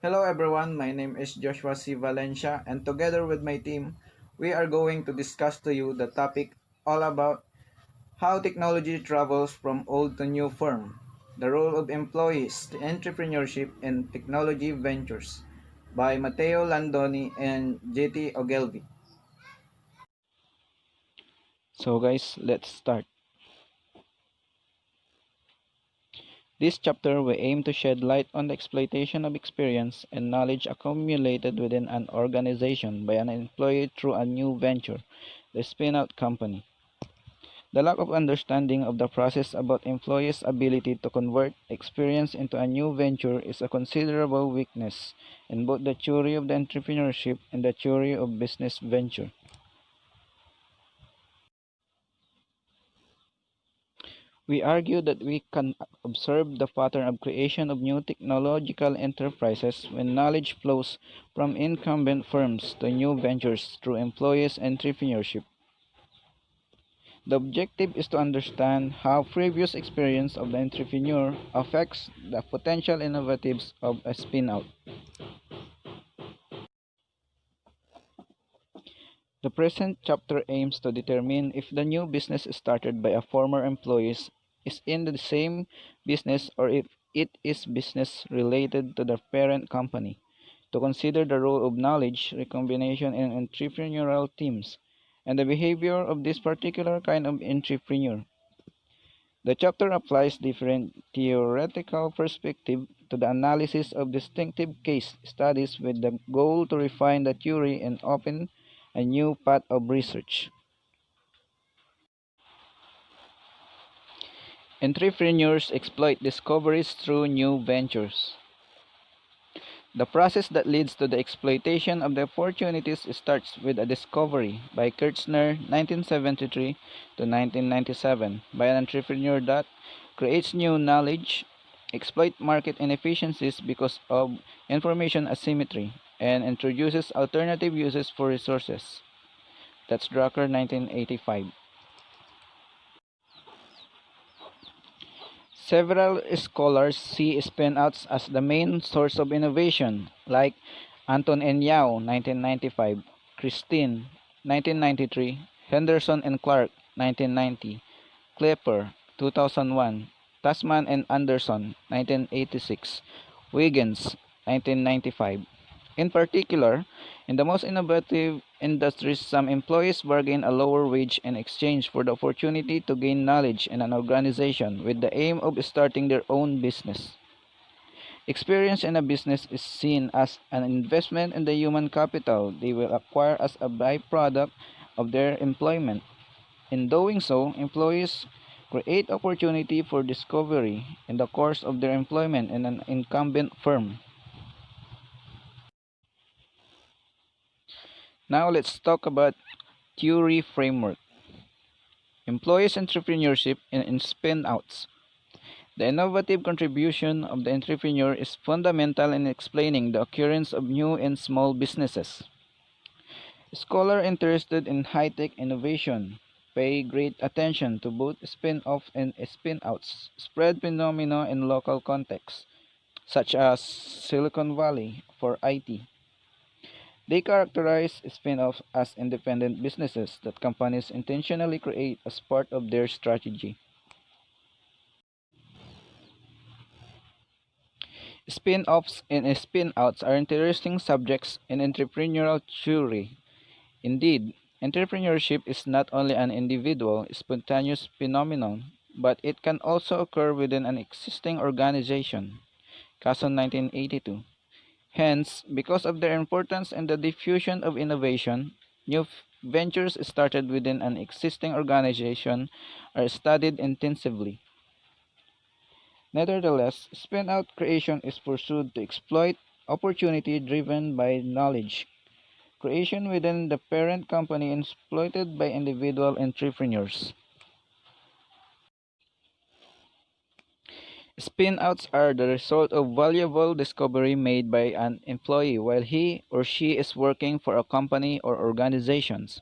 Hello everyone, my name is Joshua C. Valencia and together with my team, we are going to discuss to you the topic all about how technology travels from old to new firm, the role of employees, the entrepreneurship and technology ventures by Matteo Landoni and JT Ogilvy. So guys, let's start. This chapter will aim to shed light on the exploitation of experience and knowledge accumulated within an organization by an employee through a new venture, the spin-out company. The lack of understanding of the process about employees' ability to convert experience into a new venture is a considerable weakness in both the theory of the entrepreneurship and the theory of business venture. We argue that we can observe the pattern of creation of new technological enterprises when knowledge flows from incumbent firms to new ventures through employees' entrepreneurship. The objective is to understand how previous experience of the entrepreneur affects the potential innovatives of a spin-out. The present chapter aims to determine if the new business started by a former employee is in the same business or if it is business related to the parent company, to consider the role of knowledge recombination in entrepreneurial teams, and the behavior of this particular kind of entrepreneur. The chapter applies different theoretical perspectives to the analysis of distinctive case studies with the goal to refine the theory and open a new path of research. Entrepreneurs exploit discoveries through new ventures. The process that leads to the exploitation of the opportunities starts with a discovery by Kirchner 1973 to 1997 by an entrepreneur that creates new knowledge, exploit market inefficiencies because of information asymmetry, and introduces alternative uses for resources. That's Drucker 1985. Several scholars see spin-outs as the main source of innovation, like Anton and Yao, 1995, Christine, 1993, Henderson and Clark, 1990, Klepper, 2001, Tasman and Anderson, 1986, Wiggins, 1995. In particular, in the most innovative industries, some employees bargain a lower wage in exchange for the opportunity to gain knowledge in an organization with the aim of starting their own business. Experience in a business is seen as an investment in the human capital they will acquire as a byproduct of their employment. In doing so, employees create opportunity for discovery in the course of their employment in an incumbent firm. Now let's talk about theory framework. Employees entrepreneurship in spin-outs. The innovative contribution of the entrepreneur is fundamental in explaining the occurrence of new and small businesses. Scholars interested in high-tech innovation pay great attention to both spin-off and spin-outs spread phenomena in local contexts, such as Silicon Valley for IT. They characterize spin-offs as independent businesses that companies intentionally create as part of their strategy. Spin-offs and spin-outs are interesting subjects in entrepreneurial theory. Indeed, entrepreneurship is not only an individual, spontaneous phenomenon, but it can also occur within an existing organization. Casson 1982. Hence, because of their importance in the diffusion of innovation, new ventures started within an existing organization are studied intensively. Nevertheless, spin-out creation is pursued to exploit opportunity driven by knowledge. Creation within the parent company exploited by individual entrepreneurs. Spin-outs are the result of valuable discovery made by an employee while he or she is working for a company or organizations.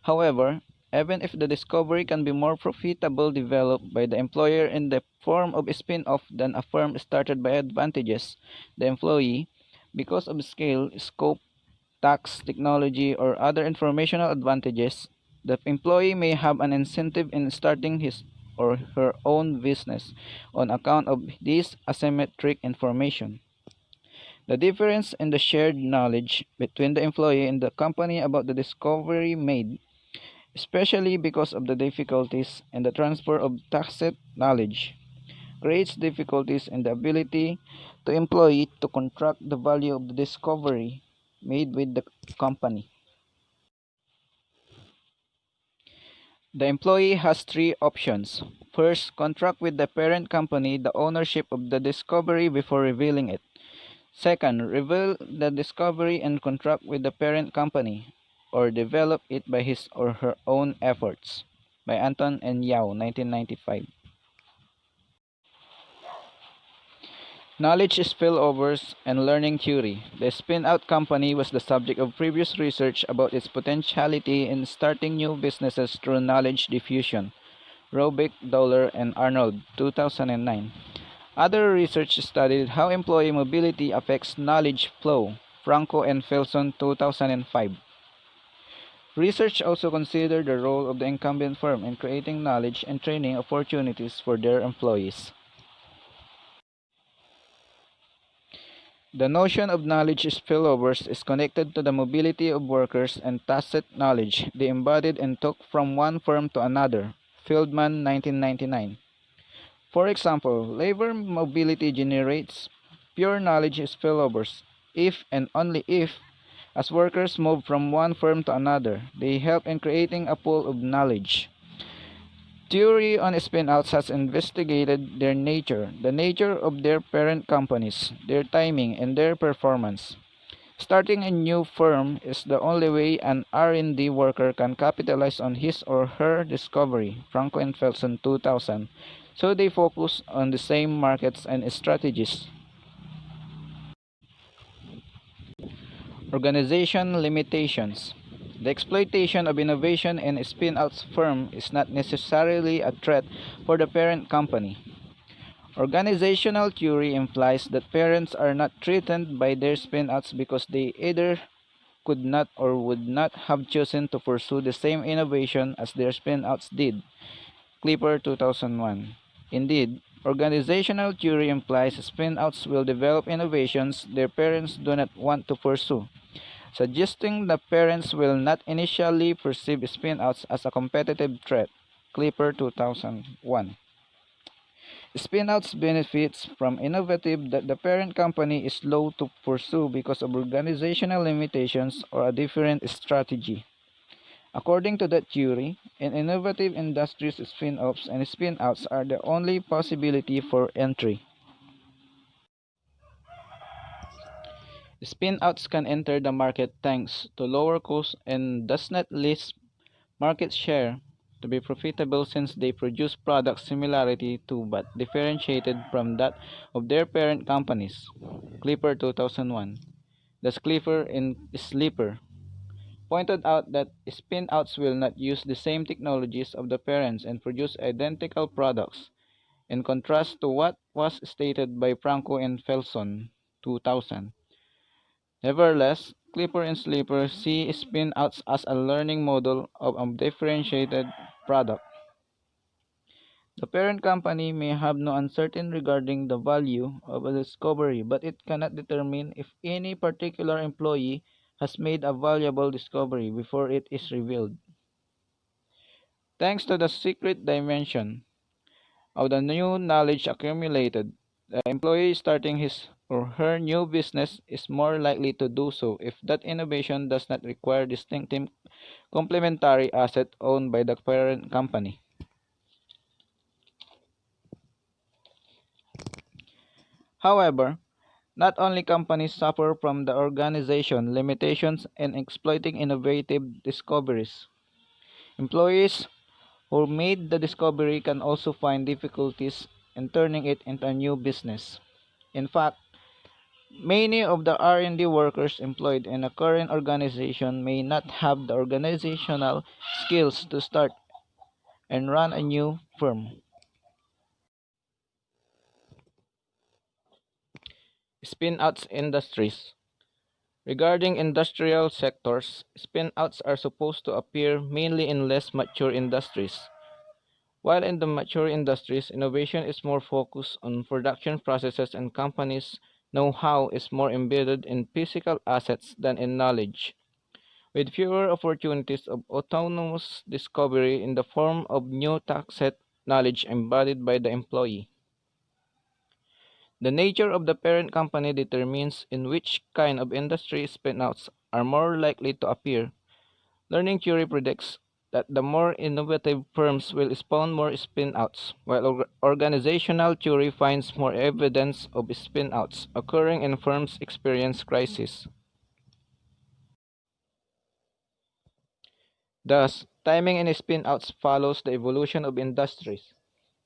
However, even if the discovery can be more profitable developed by the employer in the form of a spin-off than a firm started by advantages the employee, Because of scale, scope, tax, technology, or other informational advantages, the employee may have an incentive in starting his or her own business on account of this asymmetric information. The difference in the shared knowledge between the employee and the company about the discovery made, especially because of the difficulties in the transfer of tacit knowledge, creates difficulties in the ability to employee to contract the value of the discovery made with the company. The employee has three options. First, contract with the parent company the ownership of the discovery before revealing it. Second, reveal the discovery and contract with the parent company, or develop it by his or her own efforts. By Anton and Yao, 1995. Knowledge spillovers and learning theory. The spin-out company was the subject of previous research about its potentiality in starting new businesses through knowledge diffusion. Robick, Dollar, and Arnold, 2009. Other research studied how employee mobility affects knowledge flow. Franco and Felson, 2005. Research also considered the role of the incumbent firm in creating knowledge and training opportunities for their employees. The notion of knowledge spillovers is connected to the mobility of workers and tacit knowledge they embodied and took from one firm to another. Fieldman, 1999. For example, labor mobility generates pure knowledge spillovers if and only if, as workers move from one firm to another, they help in creating a pool of knowledge. Theory on spin-outs has investigated their nature, the nature of their parent companies, their timing, and their performance. Starting a new firm is the only way an R&D worker can capitalize on his or her discovery, Franco and Felson 2000, so they focus on the same markets and strategies. Organization limitations. The exploitation of innovation in a spin-out firm is not necessarily a threat for the parent company. Organizational theory implies that parents are not threatened by their spin-outs because they either could not or would not have chosen to pursue the same innovation as their spin-outs did. Clipper 2001. Indeed, organizational theory implies spin-outs will develop innovations their parents do not want to pursue, suggesting the parents will not initially perceive spin-outs as a competitive threat. Clipper 2001. Spin-outs benefits from innovative that the parent company is slow to pursue because of organizational limitations or a different strategy. According to that theory, in innovative industries, spin-offs and spin-outs are the only possibility for entry. Spin-outs can enter the market thanks to lower costs and does not least market share to be profitable since they produce products similarity to but differentiated from that of their parent companies. Clipper 2001. Thus Clipper in Sleeper pointed out that spin-outs will not use the same technologies of the parents and produce identical products, in contrast to what was stated by Franco and Felson 2000. Nevertheless, Clipper and Sleeper see spin-outs as a learning model of a differentiated product. The parent company may have no uncertainty regarding the value of a discovery, but it cannot determine if any particular employee has made a valuable discovery before it is revealed. Thanks to the secret dimension of the new knowledge accumulated, the employee starting his or her new business is more likely to do so if that innovation does not require distinctive complementary asset owned by the parent company. However, not only companies suffer from the organization limitations in exploiting innovative discoveries. Employees who made the discovery can also find difficulties in turning it into a new business. In fact, many of the R&D workers employed in a current organization may not have the organizational skills to start and run a new firm. Spin-outs industries. Regarding industrial sectors, spin-outs are supposed to appear mainly in less mature industries. While in the mature industries, innovation is more focused on production processes and companies' know-how is more embedded in physical assets than in knowledge, with fewer opportunities of autonomous discovery in the form of new tacit knowledge embodied by the employee. The nature of the parent company determines in which kind of industry spin-outs are more likely to appear. Learning theory predicts that the more innovative firms will spawn more spin-outs, while organizational theory finds more evidence of spin-outs occurring in firms experience crisis. Thus, timing in spin-outs follows the evolution of industries.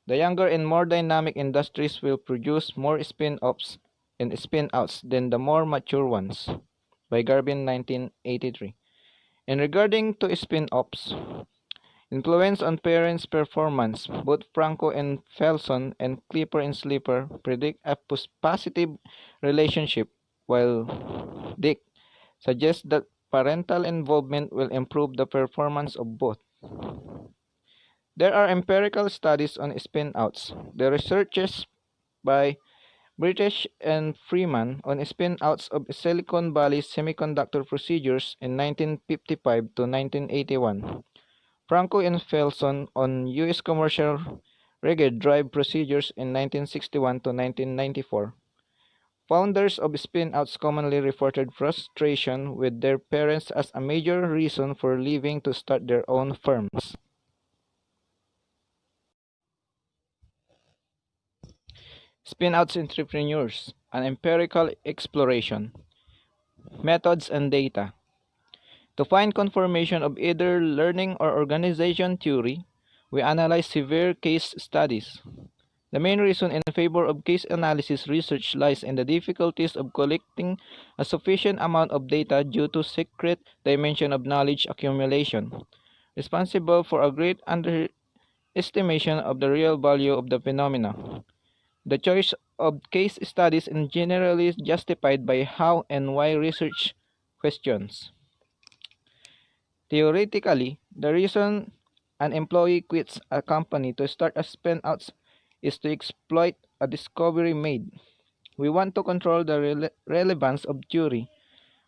The younger and more dynamic industries will produce more spin-offs and spin-outs than the more mature ones. By Garbin 1983. And regarding to spin-offs, influence on parents' performance, both Franco and Felson and Clipper and Slipper predict a positive relationship, while Dick suggests that parental involvement will improve the performance of both. There are empirical studies on spin-outs. The researches by British and Freeman on spin-outs of Silicon Valley semiconductor procedures in 1955 to 1981. Franco and Felson on U.S. commercial rigid drive procedures in 1961 to 1994. Founders of spin-outs commonly reported frustration with their parents as a major reason for leaving to start their own firms. Spin-outs entrepreneurs, an empirical exploration, methods and data. To find confirmation of either learning or organization theory, we analyze severe case studies. The main reason in favor of case analysis research lies in the difficulties of collecting a sufficient amount of data due to secret dimension of knowledge accumulation, responsible for a great underestimation of the real value of the phenomena. The choice of case studies is generally justified by how and why research questions. Theoretically, the reason an employee quits a company to start a spin-out is to exploit a discovery made. We want to control the relevance of theory,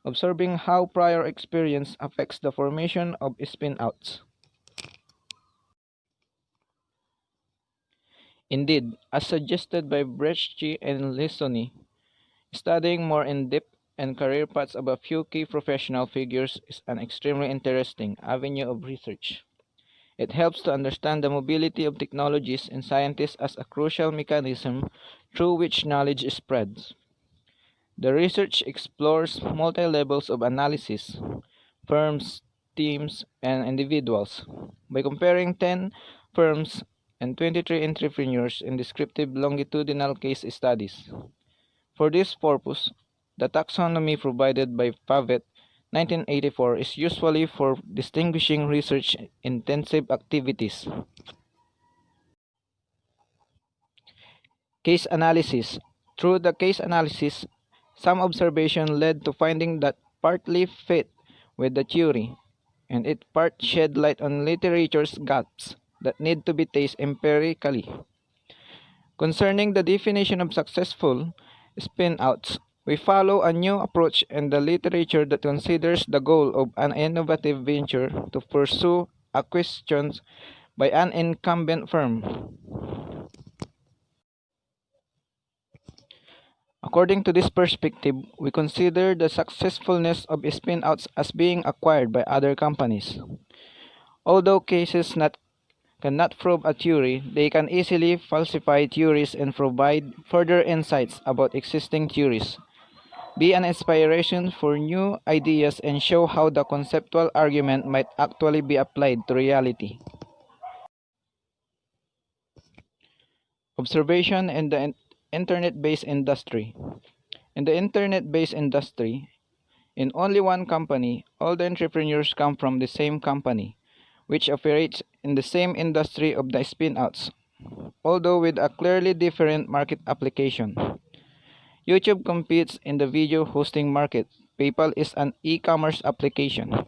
observing how prior experience affects the formation of spin-outs. Indeed, as suggested by Bresci and Lissoni, studying more in depth and career paths of a few key professional figures is an extremely interesting avenue of research. It helps to understand the mobility of technologies and scientists as a crucial mechanism through which knowledge spreads. The research explores multi-levels of analysis, firms, teams, and individuals. By comparing 10 firms and 23 entrepreneurs in descriptive longitudinal case studies. For this purpose, the taxonomy provided by Pavet 1984 is usually for distinguishing research-intensive activities. Case analysis. Through the case analysis, some observation led to finding that partly fit with the theory, and it part shed light on literature's gaps that need to be tested empirically. Concerning the definition of successful spin-outs, we follow a new approach in the literature that considers the goal of an innovative venture to pursue acquisitions by an incumbent firm. According to this perspective, we consider the successfulness of spin-outs as being acquired by other companies. Although cases cannot prove a theory, they can easily falsify theories and provide further insights about existing theories, be an inspiration for new ideas, and show how the conceptual argument might actually be applied to reality. Observation in the internet-based industry. In the internet-based industry, in only one company, all the entrepreneurs come from the same company, which operates in the same industry of the spin-outs, although with a clearly different market application. YouTube competes in the video hosting market, PayPal is an e-commerce application.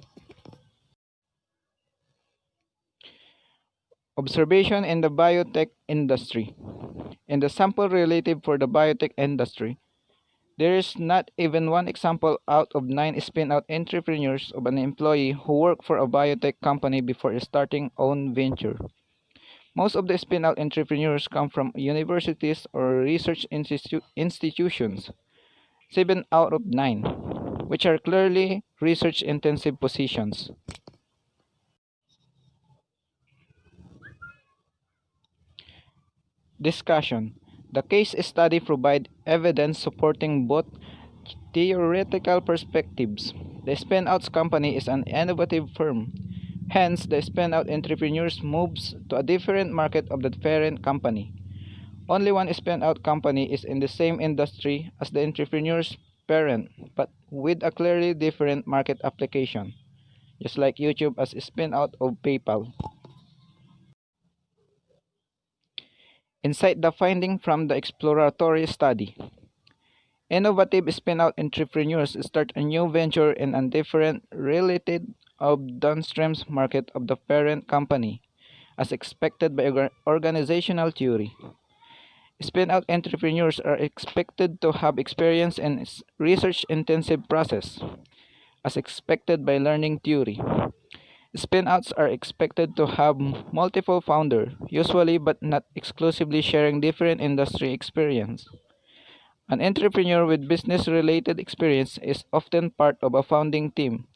Observation in the biotech industry. In the sample relative for the biotech industry, there is not even one example out of 9 spin-out entrepreneurs of an employee who worked for a biotech company before starting own venture. Most of the spin-out entrepreneurs come from universities or research institutions, 7 out of 9, which are clearly research-intensive positions. Discussion. The case study provides evidence supporting both theoretical perspectives. The spin-out company is an innovative firm. Hence, the spin-out entrepreneurs moves to a different market of the parent company. Only one spin-out company is in the same industry as the entrepreneur's parent, but with a clearly different market application, just like YouTube as a spin-out of PayPal. Inside the finding from the exploratory study. Innovative spin-out entrepreneurs start a new venture in a different, related of downstream market of the parent company, as expected by organizational theory. Spin-out entrepreneurs are expected to have experience in research-intensive process, as expected by learning theory. Spin-outs are expected to have multiple founders, usually but not exclusively sharing different industry experience. An entrepreneur with business-related experience is often part of a founding team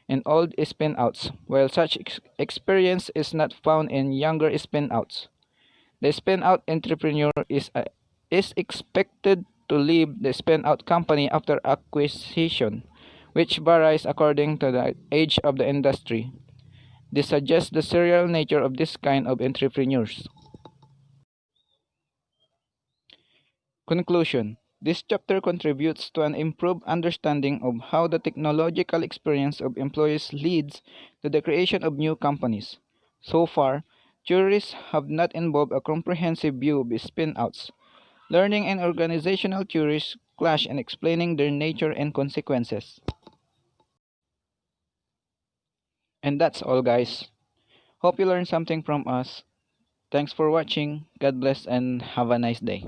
in old spin-outs, while such experience is not found in younger spin-outs. The spin-out entrepreneur is expected to leave the spin-out company after acquisition, which varies according to the age of the industry. This suggests the serial nature of this kind of entrepreneurs. Conclusion. This chapter contributes to an improved understanding of how the technological experience of employees leads to the creation of new companies. So far, theories have not involved a comprehensive view of spin-outs. Learning and organizational theories clash in explaining their nature and consequences. And that's all, guys. Hope you learned something from us. Thanks for watching. God bless and have a nice day.